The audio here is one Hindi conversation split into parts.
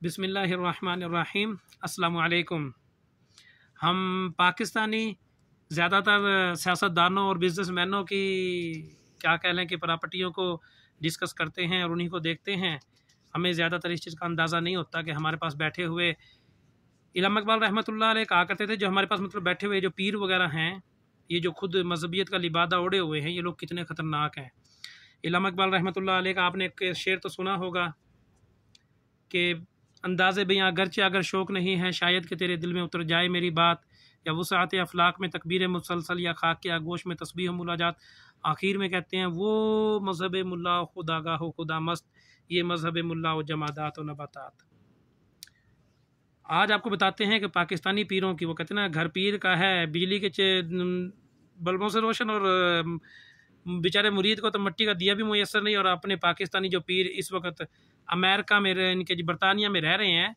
बिस्मिल्लाहिर्रहमानिर्रहीम। अस्सलामु अलैकुम। हम पाकिस्तानी ज़्यादातर सियासतदानों और बिज़नेसमैनों की क्या कह लें कि प्रॉपर्टियों को डिस्कस करते हैं और उन्हीं को देखते हैं। हमें ज़्यादातर इस चीज़ का अंदाज़ा नहीं होता कि हमारे पास बैठे हुए इमाम इकबाल रहमतुल्लाह अलैह कहा करते थे, जो हमारे पास मतलब बैठे हुए जो पीर वगैरह हैं, ये जो खुद मजहबियत का लिबादा ओढ़े हुए हैं, ये लोग कितने ख़तरनाक हैं। इमाम इकबाल रहमतुल्लाह अलैह का आपने एक शेर तो सुना होगा कि अंदाज़े बयां गरचे अगर शौक़ नहीं है, शायद कि तेरे दिल में उतर जाए मेरी बात, या वुसअत अफलाक में तकबीर मुसलसल, या खाक के आगोश में तस्बीह मुलाजात। आखिर में कहते हैं वो मज़हब मुल्ला खुदागा हो खुदा मस्त, ये मज़हब मुल्ला व जमादात व नबातात। आज आपको बताते हैं कि पाकिस्तानी पीरों की, वो कहते हैं ना घर पीर का है, बिजली के बल्बों से रोशन, और बेचारे मुरीद को तो मिट्टी का दिया भी मुयसर नहीं। और अपने पाकिस्तानी जो पीर इस वक्त अमेरिका में, इनके बरतानिया में रह रहे हैं,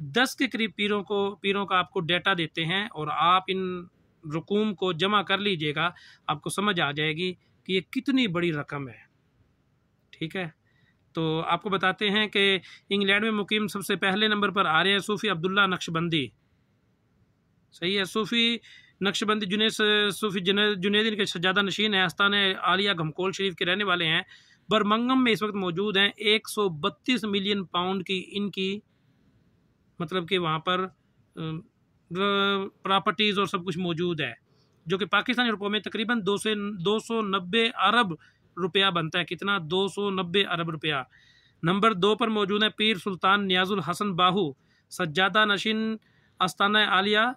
10 के करीब पीरों का आपको डेटा देते हैं, और आप इन रकूम को जमा कर लीजिएगा, आपको समझ आ जाएगी कि ये कितनी बड़ी रकम है। ठीक है, तो आपको बताते हैं कि इंग्लैंड में मुकीम सबसे पहले नंबर पर आ रहे हैं सूफ़ी अब्दुल्ला नक्शबंदी। सही है, सूफ़ी नक्शबंदी जुनैद इनके सज्जादा नशीन है, आस्तान आलिया घमकोल शरीफ के रहने वाले हैं। बर्मिंघम में इस वक्त मौजूद हैं। 132 मिलियन पाउंड की इनकी मतलब कि वहाँ पर प्रॉपर्टीज़ और सब कुछ मौजूद है, जो कि पाकिस्तानी रुपयों में तकरीबन 290 अरब रुपया बनता है। कितना? 290 अरब रुपया। नंबर 2 पर मौजूद है पीर सुल्तान नियाजुल हसन बाहू, सज्जादा नशीन आस्ताना आलिया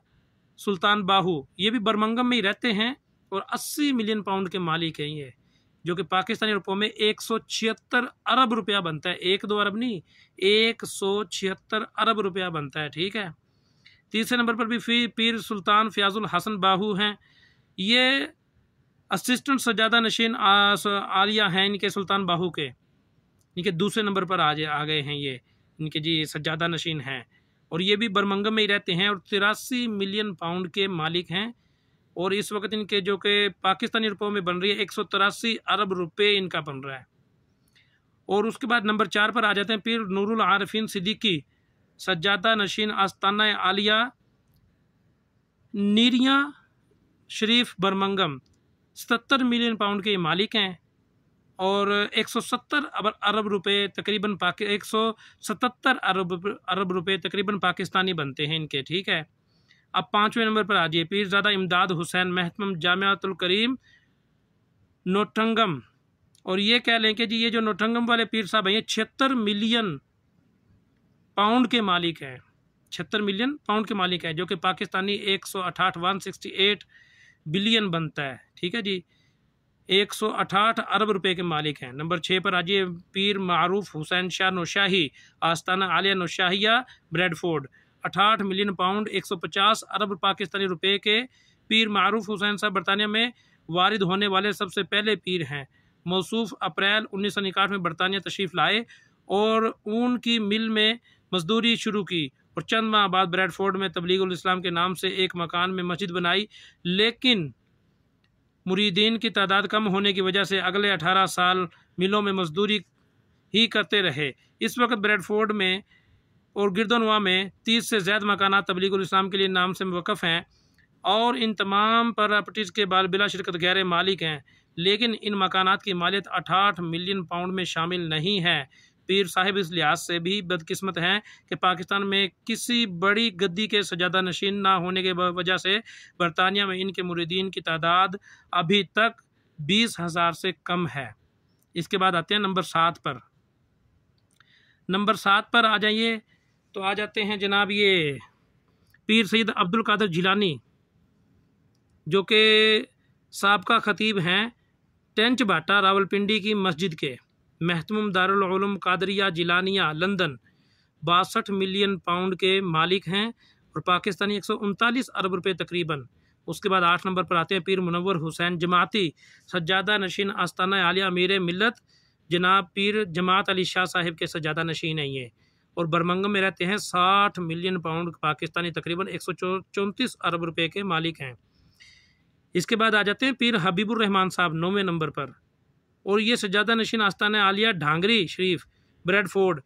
सुल्तान बाहू। ये भी बर्मिंघम में ही रहते हैं और 80 मिलियन पाउंड के मालिक हैं ये, जो कि पाकिस्तानी रुपयों में 176 अरब रुपया बनता है। 1-2 अरब नहीं, 176 अरब रुपया बनता है। ठीक है, तीसरे नंबर पर भी पीर सुल्तान फयाजुल हसन बाहू हैं। ये असिस्टेंट सज्जादा नशीन आलिया हैं इनके सुल्तान बाहू के, इनके दूसरे नंबर पर आ गए हैं ये, इनके जी सज्जादा नशीन हैं, और ये भी बर्मिंघम में ही रहते हैं और 83 मिलियन पाउंड के मालिक हैं। और इस वक्त इनके जो कि पाकिस्तानी रुपयों में बन रही है 183 अरब रुपये इनका बन रहा है। और उसके बाद नंबर 4 पर आ जाते हैं पीर नूरुल आरिफीन सिद्दीकी, सज्जादा नशीन आस्ताना आलिया नीरिया शरीफ बर्मिंघम। 77 मिलियन पाउंड के मालिक हैं और 170 अरब रुपये तकरीबन 177 अरब रुपये तकरीबन पाकिस्तानी बनते हैं इनके। ठीक है, अब 5वें नंबर पर आ जाइए पीरजादा इमदाद हुसैन महतम जामियातुल करीम नोटंगम। और ये कह लें कि जी ये जो नोटंगम वाले पीर साहब हैं, ये 76 मिलियन पाउंड के मालिक हैं। 76 मिलियन पाउंड के मालिक हैं, जो कि पाकिस्तानी 168 बिलियन बनता है। ठीक है जी, 168 अरब रुपए के मालिक हैं। नंबर 6 पर आजिए Pir Maroof Hussain Shah Naushahi, Astana Aliya Naushahiya Bradford. 68 million pound 150 अरब पाकिस्तानी रुपए के पीर मारूफ हुसैन साहब बरतानिया में वारिद होने वाले सबसे पहले पीर हैं। मौसूफ अप्रैल 1961 में बरतानिया तशरीफ़ लाए और ऊन की मिल में मजदूरी शुरू की, और चंद माह बाद ब्रेडफोर्ड में तबलीगुल इस्लाम के नाम से एक मकान में मस्जिद बनाई। लेकिन मुरीदीन की तादाद कम होने की वजह से अगले 18 साल मिलों में मजदूरी ही करते रहे। इस वक्त ब्रेडफोर्ड में और गिरदोनवा में 30 से ज़्यादा मकानात तबलीगुल इस्लाम के लिए नाम से वक़फ़ हैं, और इन तमाम प्रॉपर्टीज़ के बिला शिरकत गैर मालिक हैं। लेकिन इन मकानात की मालियत 68 मिलियन पाउंड में शामिल नहीं है। पीर साहिब इस लिहाज से भी बदकिस्मत हैं कि पाकिस्तान में किसी बड़ी गद्दी के सज्जादा नशीन ना होने के वजह से बरतानिया में इनके मुरीदीन की तादाद अभी तक 20,000 से कम है। इसके बाद आते हैं नंबर 7 पर। नंबर 7 पर आ जाइए तो आ जाते हैं जनाब ये पीर सैयद अब्दुल कादिर जिलानी, जो कि साबका खतीब हैं टेंच बाटा रावलपिंडी की मस्जिद के, महतमुम Darul Uloom Qadria Jilania London. 62 million pound के मालिक हैं और पाकिस्तानी 139 अरब रुपये तकरीबन। उसके बाद 8 नंबर पर आते हैं पीर मुनव्वर हुसैन जमाती, सज्जादा नशीन आस्ताना आलिया अमीर मिल्लत जनाब पीर जमात अली शाह साहिब के सज्जादा नशीन हैं ये, और बर्मिंघम में रहते हैं। 60 मिलियन पाउंड पाकिस्तानी तकरीबन 134 अरब रुपये के मालिक हैं। इसके बाद आ जाते हैं पीर हबीबुर रहमान साहब 9वें नंबर पर, और ये सज्जादा नशीन आस्ताना आलिया ढांगरी शरीफ ब्रेडफोर्ड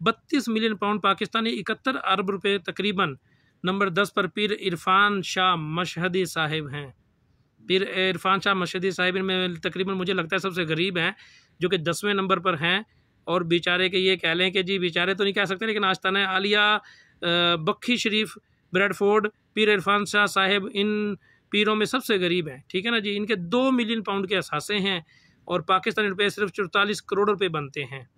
32 मिलियन पाउंड पाकिस्तानी 71 अरब रुपए तकरीबन। नंबर 10 पर पीर इरफान शाह मशहदी साहिब हैं। पीर इरफान शाह मशहदी साहिब में तकरीबन मुझे लगता है सबसे गरीब हैं, जो कि 10वें नंबर पर हैं। और बेचारे के ये कह लें कि जी बेचारे तो नहीं कह सकते, लेकिन आस्ताना आलिया बख्शी शरीफ ब्रेडफोर्ड पीर इरफान शाह साहिब इन पीरों में सबसे गरीब हैं, ठीक है ना जी। इनके 2 मिलियन पाउंड के असासे हैं और पाकिस्तानी रुपये सिर्फ 44 करोड़ रुपए बनते हैं।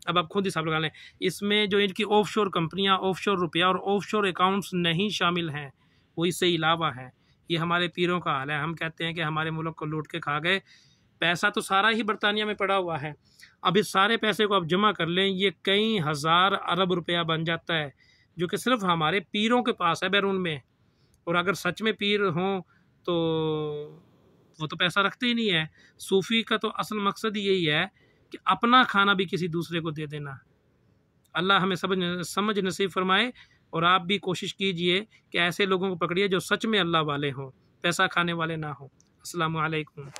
अब आप खुद हिसाब लगा लें, इसमें जो इनकी ऑफशोर कंपनियां, ऑफशोर रुपया और ऑफशोर अकाउंट्स नहीं शामिल हैं, वो इससे अलावा हैं। ये हमारे पीरों का हाल है। हम कहते हैं कि हमारे मुल्क को लूट के खा गए, पैसा तो सारा ही बरतानिया में पड़ा हुआ है। अब इस सारे पैसे को आप जमा कर लें, ये कई हज़ार अरब रुपया बन जाता है, जो कि सिर्फ हमारे पीरों के पास है बैरून में। और अगर सच में पीर हों तो वो तो पैसा रखते ही नहीं है। सूफ़ी का तो असल मकसद ही यही है कि अपना खाना भी किसी दूसरे को दे देना। अल्लाह हमें समझ नसीब फरमाए। और आप भी कोशिश कीजिए कि ऐसे लोगों को पकड़िए जो सच में अल्लाह वाले हों, पैसा खाने वाले ना हों। अस्सलामु अलैकुम।